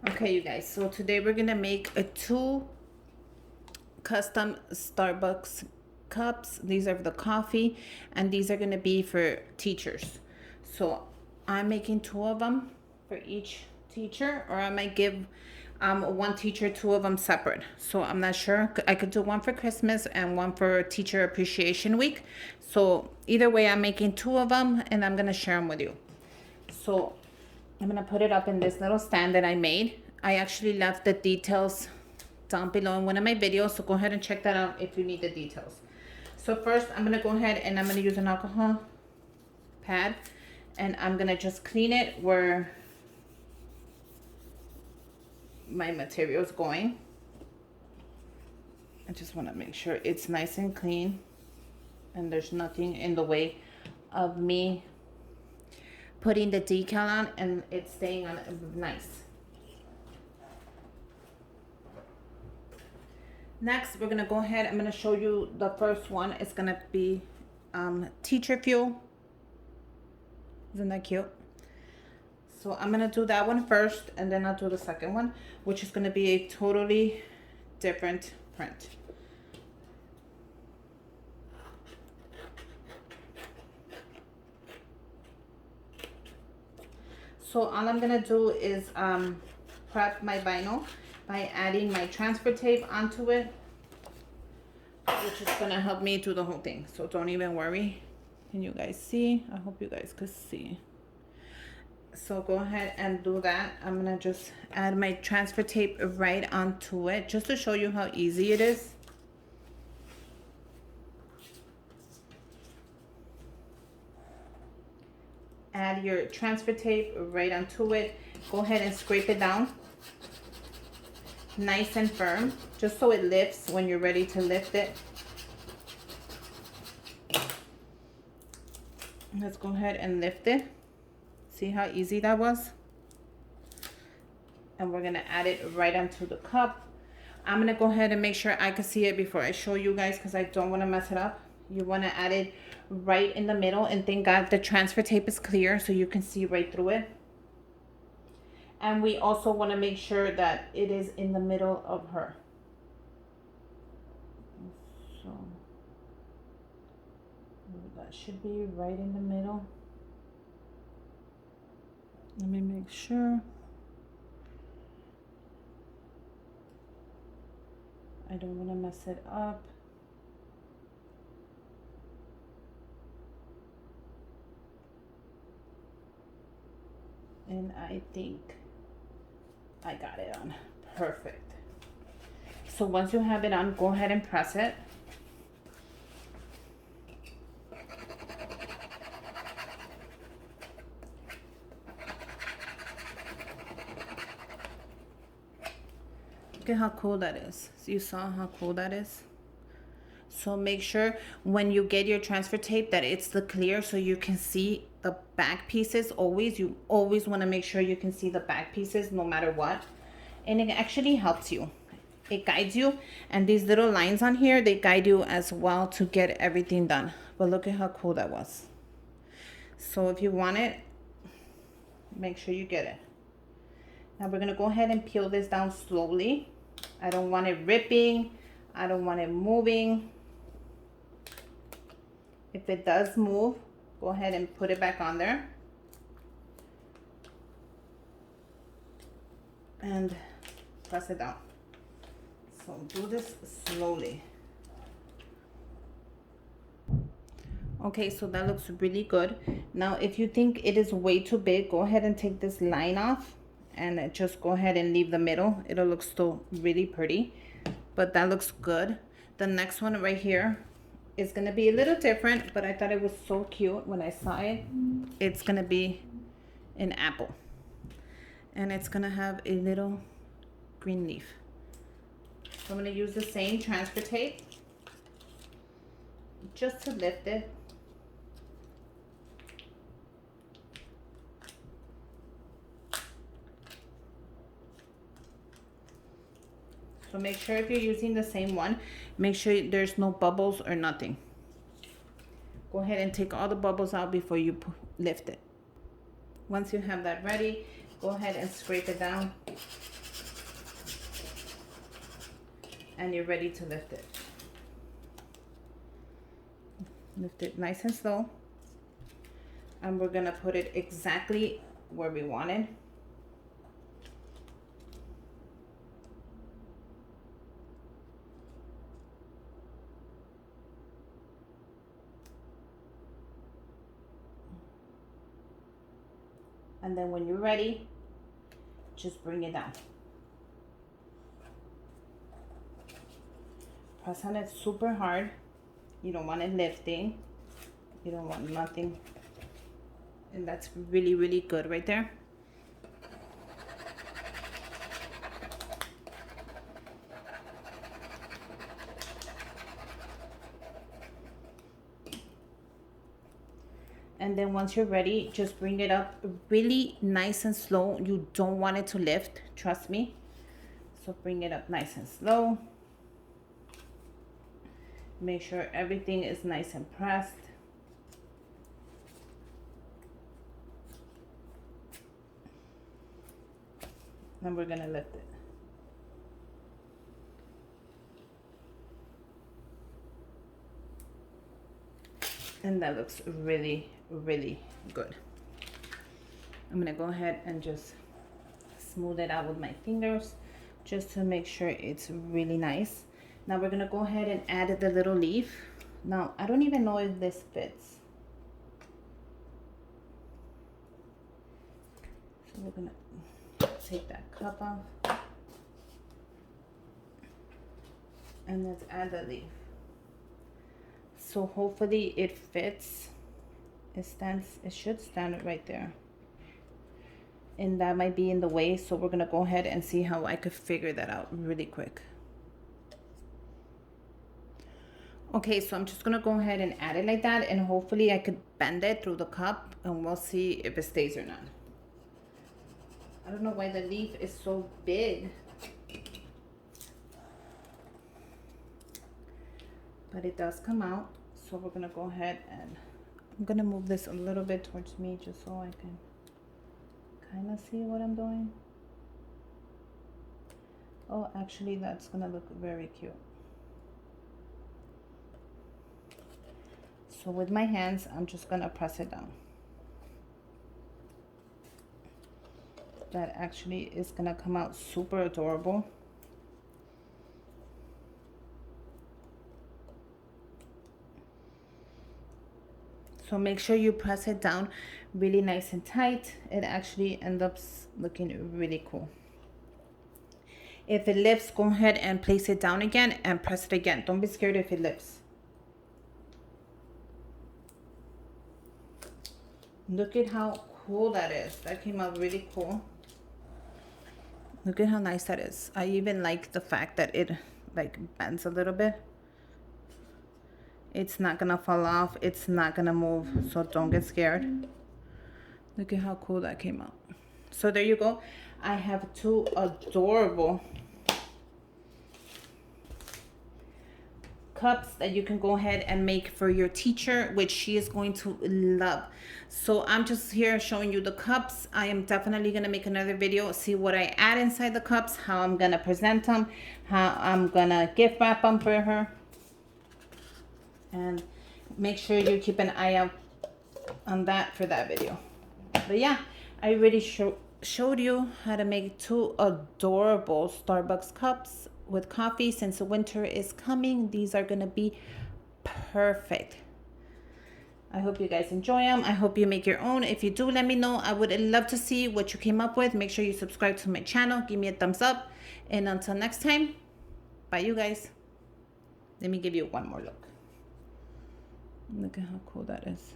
Okay, you guys, so today we're gonna make a 2 custom Starbucks cups. These are the coffee, and these are gonna be for teachers. So I'm making 2 of them for each teacher, or I might give one teacher 2 of them separate. So I'm not sure. I could do one for Christmas and one for Teacher Appreciation Week. So either way, I'm making 2 of them, and I'm gonna share them with you. So I'm gonna put it up in this little stand that I made. I actually left the details down below in one of my videos, so go ahead and check that out if you need the details. So first, I'm gonna go ahead and I'm gonna use an alcohol pad, and I'm gonna just clean it where my material is going. I just wanna make sure it's nice and clean and there's nothing in the way of me putting the decal on and it's staying on nice. Next, we're gonna go ahead. I'm gonna show you the first one. It's gonna be teacher fuel. Isn't that cute? So I'm gonna do that one first, and then I'll do the second one, which is gonna be a totally different print. So all I'm gonna do is prep my vinyl by adding my transfer tape onto it, which is gonna help me do the whole thing. So don't even worry. Can you guys see? I hope you guys could see. So go ahead and do that. I'm gonna just add my transfer tape right onto it just to show you how easy it is. Add your transfer tape right onto it. Go ahead and scrape it down nice and firm, just so it lifts when you're ready to lift it. Let's go ahead and lift it. See how easy that was? And we're gonna add it right onto the cup. I'm gonna go ahead and make sure I can see it before I show you guys because I don't want to mess it up. You want to add it right in the middle, and thank God the transfer tape is clear so you can see right through it. And we also want to make sure that it is in the middle of her. So that should be right in the middle. Let me make sure. I don't want to mess it up. And I think I got it on. Perfect. So once you have it on, go ahead and press it. Look at how cool that is. So you saw how cool that is? So make sure when you get your transfer tape that it's the clear so you can see the back pieces always. You always want to make sure you can see the back pieces no matter what. And it actually helps you. It guides you. And these little lines on here, they guide you as well to get everything done. But look at how cool that was. So if you want it, make sure you get it. Now we're going to go ahead and peel this down slowly. I don't want it ripping. I don't want it moving. If it does move, go ahead and put it back on there. And press it down. So do this slowly. Okay, so that looks really good. Now, if you think it is way too big, go ahead and take this line off and just go ahead and leave the middle. It'll look still really pretty, but that looks good. The next one right here is gonna be a little different, but I thought it was so cute when I saw it. It's gonna be an apple, and it's gonna have a little green leaf. So I'm gonna use the same transfer tape just to lift it. So make sure if you're using the same one, make sure there's no bubbles or nothing. Go ahead and take all the bubbles out before you lift it. Once you have that ready, go ahead and scrape it down. and you're ready to lift it. Lift it nice and slow. And we're gonna put it exactly where we want it. And then when you're ready, just bring it down. Press on it super hard. You don't want it lifting. You don't want nothing. And that's really, really good right there. And then once you're ready, just bring it up really nice and slow. You don't want it to lift, trust me. So bring it up nice and slow. Make sure everything is nice and pressed. And we're gonna lift it. And that looks really, really good. I'm gonna go ahead and just smooth it out with my fingers just to make sure it's really nice. Now we're gonna go ahead and add the little leaf. Now, I don't even know if this fits. So we're gonna take that cup off. And let's add the leaf. So hopefully it fits. It should stand right there. And that might be in the way, so we're gonna go ahead and see how I could figure that out really quick. Okay, so I'm just gonna go ahead and add it like that, and hopefully I could bend it through the cup, and we'll see if it stays or not. I don't know why the leaf is so big. But it does come out, so we're gonna go ahead and I'm gonna move this a little bit towards me just so I can kind of see what I'm doing. Oh, actually that's gonna look very cute. So with my hands, I'm just gonna press it down. That actually is gonna come out super adorable. So make sure you press it down really nice and tight. It actually ends up looking really cool. If it lifts, go ahead and place it down again and press it again. Don't be scared if it lifts. Look at how cool that is. That came out really cool. Look at how nice that is. I even like the fact that it like bends a little bit. It's not gonna fall off. It's not gonna move. So don't get scared. Look at how cool that came out. So there you go. I have two adorable cups that you can go ahead and make for your teacher, which she is going to love. So I'm just here showing you the cups. I am definitely gonna make another video, see what I add inside the cups, how I'm gonna present them, how I'm gonna gift wrap them for her. And make sure you keep an eye out on that for that video. But yeah, I already showed you how to make two adorable Starbucks cups with coffee. Since the winter is coming, these are gonna be perfect. I hope you guys enjoy them. I hope you make your own. If you do, let me know. I would love to see what you came up with. Make sure you subscribe to my channel. Give me a thumbs up. And until next time, bye you guys. Let me give you one more look. Look at how cool that is.